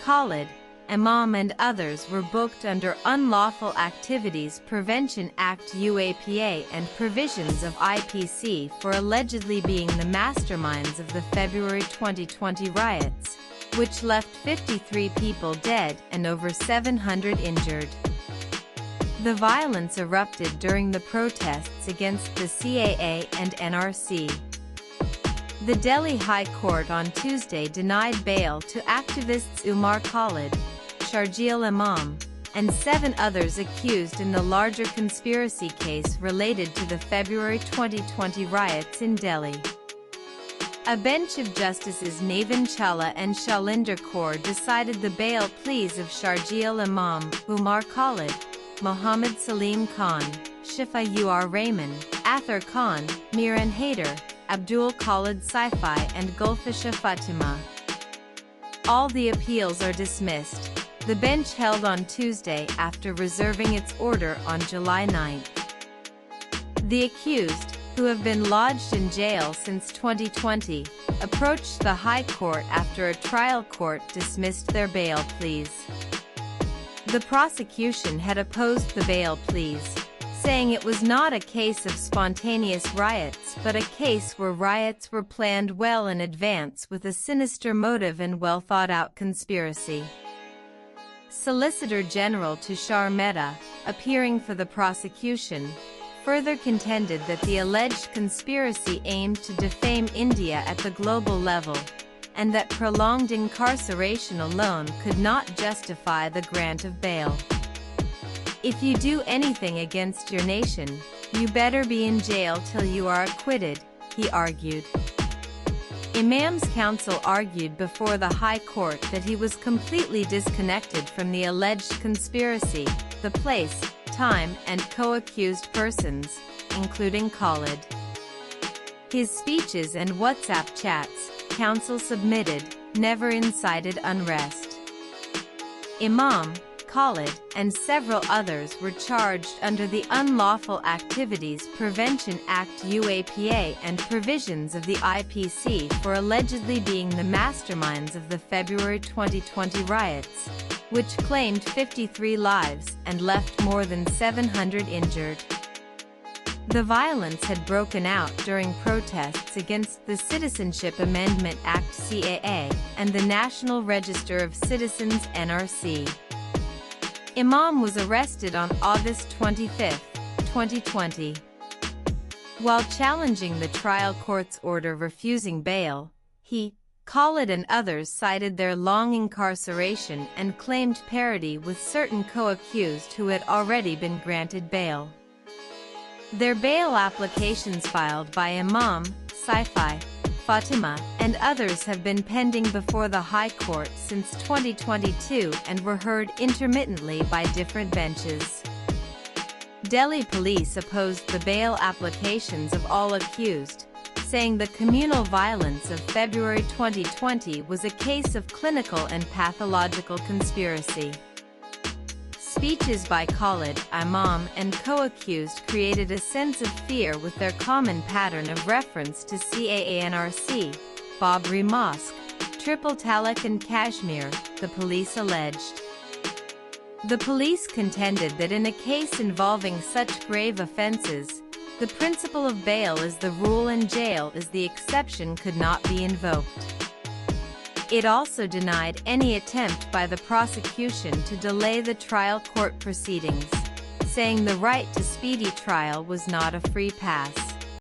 Khalid, Imam and others were booked under Unlawful Activities Prevention Act UAPA and provisions of IPC for allegedly being the masterminds of the February 2020 riots, which left 53 people dead and over 700 injured. The violence erupted during the protests against the CAA and NRC. The Delhi High Court on Tuesday denied bail to activists Umar Khalid Sharjeel Imam, and 7 others accused in the larger conspiracy case related to the February 2020 riots in Delhi. A bench of Justices Navin Challa and Shalinder Kaur decided the bail pleas of Sharjeel Imam, Umar Khalid, Mohammad Salim Khan, Shifa Ur Rahman, Athar Khan, Miran Haider, Abdul Khalid Saifi and Gulfisha Fatima. All the appeals are dismissed. The bench held on Tuesday after reserving its order on July 9. The accused, who have been lodged in jail since 2020, approached the High Court after a trial court dismissed their bail pleas. The prosecution had opposed the bail pleas, saying it was not a case of spontaneous riots but a case where riots were planned well in advance with a sinister motive and well-thought-out conspiracy. Solicitor General Tushar Mehta, appearing for the prosecution, further contended that the alleged conspiracy aimed to defame India at the global level, and that prolonged incarceration alone could not justify the grant of bail. If you do anything against your nation, you better be in jail till you are acquitted, he argued. Imam's counsel argued before the High Court that he was completely disconnected from the alleged conspiracy, the place, time, and co-accused persons, including Khalid. His speeches and WhatsApp chats, counsel submitted, never incited unrest. Imam, Khalid, and several others were charged under the Unlawful Activities Prevention Act UAPA and provisions of the IPC for allegedly being the masterminds of the February 2020 riots, which claimed 53 lives and left more than 700 injured. The violence had broken out during protests against the Citizenship Amendment Act CAA and the National Register of Citizens NRC. Imam was arrested on August 25, 2020. While challenging the trial court's order refusing bail, he, Khalid and others cited their long incarceration and claimed parity with certain co-accused who had already been granted bail. Their bail applications filed by Imam, Saifi, Fatima, and others have been pending before the High Court since 2022 and were heard intermittently by different benches. Delhi police opposed the bail applications of all accused, saying the communal violence of February 2020 was a case of clinical and pathological conspiracy. Speeches by Khalid, Imam, and co-accused created a sense of fear with their common pattern of reference to CAA-NRC, Babri Mosque, Triple Talaq and Kashmir, the police alleged. The police contended that in a case involving such grave offenses, the principle of bail is the rule and jail is the exception could not be invoked. It also denied any attempt by the prosecution to delay the trial court proceedings, saying the right to speedy trial was not a free pass.